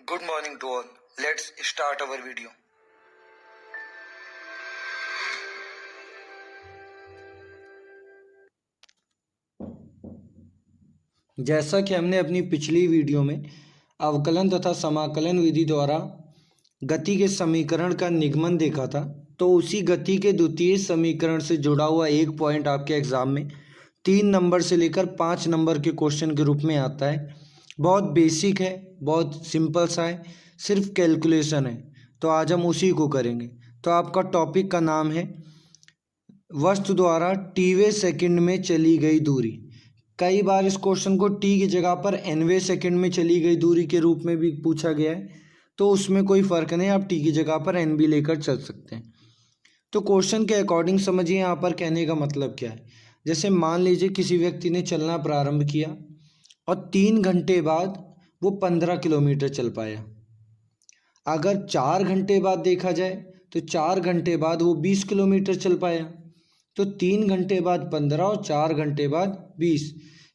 Good morning to all. Let's start our video. जैसा कि हमने अपनी पिछली वीडियो में अवकलन तथा समाकलन विधि द्वारा गति के समीकरण का निगमन देखा था, तो उसी गति के द्वितीय समीकरण से जुड़ा हुआ एक पॉइंट आपके एग्जाम में 3 नंबर से लेकर 5 नंबर के क्वेश्चन के रूप में आता है। बहुत बेसिक है, बहुत सिंपल सा है, सिर्फ कैलकुलेशन है। तो आज हम उसी को करेंगे। तो आपका टॉपिक का नाम है वस्तु द्वारा टीवे सेकंड में चली गई दूरी। कई बार इस क्वेश्चन को टी की जगह पर एनवे सेकंड में चली गई दूरी के रूप में भी पूछा गया है, तो उसमें कोई फ़र्क नहीं, आप टी की जगह पर एन भी लेकर चल सकते हैं। तो क्वेश्चन के अकॉर्डिंग समझिए यहाँ पर कहने का मतलब क्या है। जैसे मान लीजिए किसी व्यक्ति ने चलना प्रारंभ किया और 3 घंटे बाद वो 15 किलोमीटर चल पाया। अगर 4 घंटे बाद देखा जाए तो 4 घंटे बाद वो 20 किलोमीटर चल पाया। तो 3 घंटे बाद 15 और 4 घंटे बाद 20,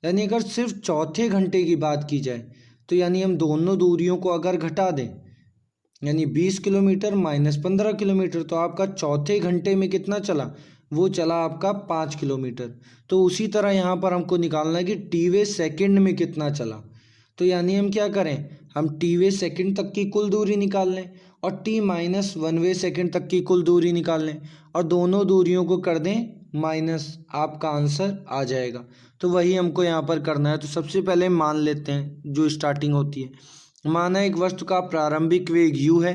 यानी अगर सिर्फ चौथे घंटे की बात की जाए तो यानी हम दोनों दूरियों को अगर घटा दें, यानी 20 किलोमीटर माइनस 15 किलोमीटर, तो आपका चौथे घंटे में कितना चला, वो चला आपका 5 किलोमीटर। तो उसी तरह यहाँ पर हमको निकालना है कि टीवे सेकंड में कितना चला। तो यानी हम क्या करें, हम टीवे सेकंड तक की कुल दूरी निकाल लें और टी माइनस 1वे सेकंड तक की कुल दूरी निकाल लें और दोनों दूरियों को कर दें माइनस, आपका आंसर आ जाएगा। तो वही हमको यहाँ पर करना है। तो सबसे पहले मान लेते हैं जो स्टार्टिंग होती है। माना एक वस्तु का प्रारंभिक वेग u है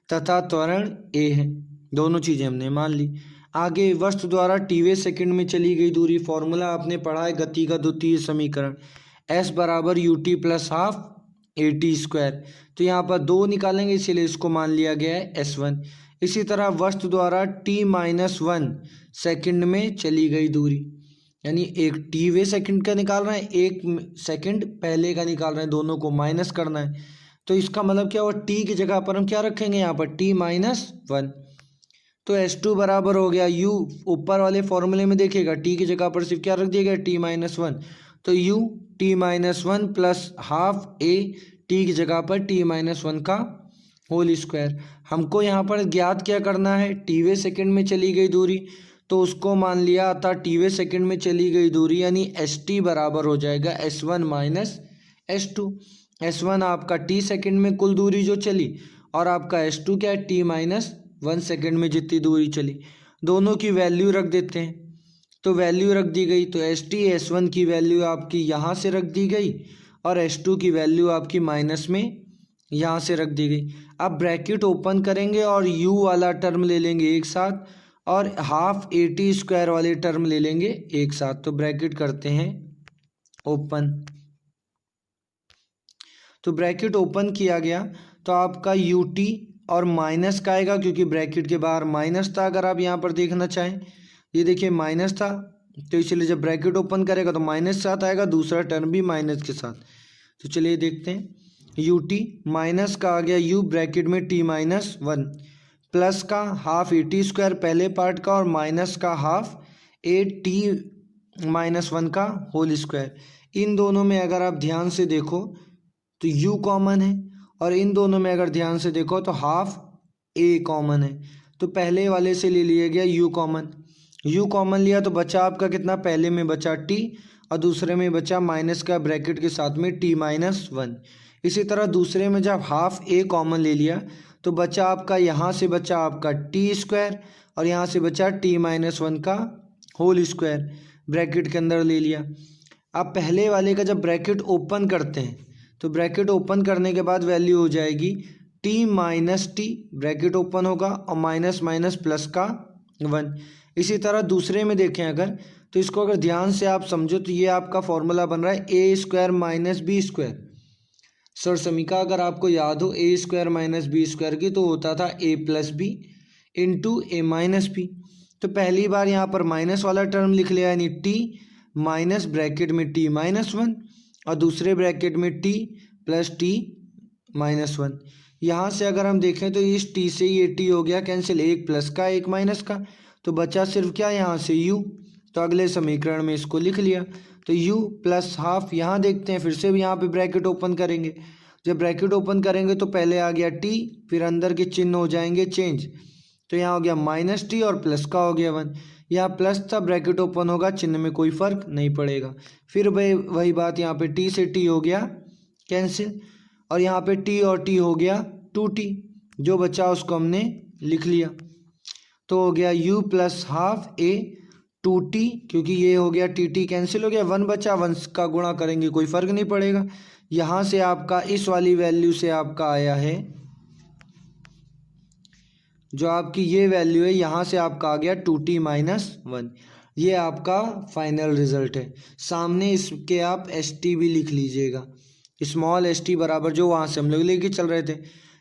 तथा त्वरण a है, दोनों चीज़ें हमने मान ली। आगे वस्तु द्वारा टीवे सेकंड में चली गई दूरी, फॉर्मूला आपने पढ़ा है गति का द्वितीय समीकरण, s बराबर ut plus half at square. तो यहाँ पर 2 निकालेंगे, इसीलिए इसको मान लिया गया है s1। इसी तरह वस्तु द्वारा t माइनस 1 सेकेंड में चली गई दूरी, यानी एक टीवे सेकंड का निकाल रहे हैं, एक सेकंड पहले का निकाल रहे हैं, दोनों को माइनस करना है। तो इसका मतलब क्या हुआ, टी की जगह पर हम क्या रखेंगे यहाँ पर t माइनस 1। तो s2 बराबर हो गया u, ऊपर वाले फॉर्मूले में देखिएगा टी की जगह पर सिर्फ क्या रख दिया गया, t माइनस 1। तो u t minus 1 plus half a, T की जगह पर t माइनस 1 का होल स्क्वायर। हमको यहाँ पर ज्ञात क्या करना है, टीवे सेकंड में चली गई दूरी, तो उसको मान लिया था टीवे सेकंड में चली गई दूरी, यानी एस टी बराबर हो जाएगा s1 माइनस s2। s1 आपका t सेकंड में कुल दूरी जो चली और आपका s2 क्या है, t माइनस 1 सेकंड में जितनी दूरी चली। दोनों की वैल्यू रख देते हैं, तो वैल्यू रख दी गई। तो s2 s1 की वैल्यू आपकी यहाँ से रख दी गई और s2 की वैल्यू आपकी माइनस में यहाँ से रख दी गई। अब ब्रैकेट ओपन करेंगे और u वाला टर्म ले लेंगे एक साथ और हाफ at स्क्वायर वाले टर्म ले लेंगे एक साथ। तो ब्रैकेट करते हैं ओपन। तो ब्रैकेट ओपन किया गया तो आपका ut और माइनस का आएगा, क्योंकि ब्रैकेट के बाहर माइनस था। अगर आप यहाँ पर देखना चाहें, ये देखिए माइनस था, तो इसलिए जब ब्रैकेट ओपन करेगा तो माइनस साथ आएगा, दूसरा टर्म भी माइनस के साथ। तो चलिए देखते हैं, ut माइनस का आ गया u ब्रैकेट में t माइनस 1 प्लस का हाफ at स्क्वायर पहले पार्ट का और माइनस का हाफ at माइनस 1 का होल स्क्वायर। इन दोनों में अगर आप ध्यान से देखो तो u कॉमन है और इन दोनों में अगर ध्यान से देखो तो हाफ a कॉमन है। तो पहले वाले से ले लिया गया u कॉमन लिया तो बचा आपका कितना, पहले में बचा t और दूसरे में बचा माइनस का ब्रैकेट के साथ में t माइनस 1। इसी तरह दूसरे में जब हाफ a कॉमन ले लिया तो बचा आपका, यहाँ से बचा आपका t स्क्वायर और यहाँ से बचा t माइनस 1 का होल स्क्वायर, ब्रैकेट के अंदर ले लिया। अब पहले वाले का जब ब्रैकेट ओपन करते हैं तो ब्रैकेट ओपन करने के बाद वैल्यू हो जाएगी t minus T, bracket open होगा और माइनस माइनस प्लस का 1। इसी तरह दूसरे में देखें अगर, तो इसको अगर ध्यान से आप समझो तो ये आपका फॉर्मूला बन रहा है a square minus B square. Sir समीका अगर आपको याद हो a square minus B square की, तो होता था a plus B into A minus B. तो पहली बार यहाँ पर माइनस वाला टर्म लिख लिया, यानी t माइनस ब्रैकेट में t माइनस 1 और दूसरे ब्रैकेट में t प्लस t माइनस 1। यहाँ से अगर हम देखें तो इस t से ये t हो गया कैंसिल, एक प्लस का एक माइनस का, तो बचा सिर्फ क्या यहाँ से u। तो अगले समीकरण में इसको लिख लिया, तो u प्लस हाफ। यहाँ देखते हैं फिर से भी यहाँ पे ब्रैकेट ओपन करेंगे जब ब्रैकेट ओपन करेंगे तो पहले आ गया टी, फिर अंदर के चिन्ह हो जाएंगे चेंज, तो यहाँ हो गया माइनस टी और प्लस का हो गया 1। यहाँ प्लस था, ब्रैकेट ओपन होगा, चिन्ह में कोई फर्क नहीं पड़ेगा। फिर वही बात, यहाँ पे टी से टी हो गया कैंसिल, और यहाँ पे टी और टी हो गया 2t, जो बचा उसको हमने लिख लिया। तो हो गया u plus half a 2t, क्योंकि ये हो गया टी टी कैंसिल हो गया, 1 बचा, 1 का गुणा करेंगे कोई फर्क नहीं पड़ेगा। यहाँ से आपका इस वाली वैल्यू से आपका आया है, जो आपकी ये वैल्यू है, यहाँ से आपका आ गया 2t माइनस 1। ये आपका फाइनल रिजल्ट है। सामने इसके आप st भी लिख लीजिएगा, स्मॉल st बराबर जो वहाँ से हम लोग लेके चल रहे थे।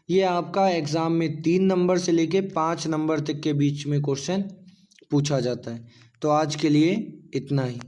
ये आपका एग्ज़ाम में 3 नंबर से लेके 5 नंबर तक के बीच में क्वेश्चन पूछा जाता है। तो आज के लिए इतना ही।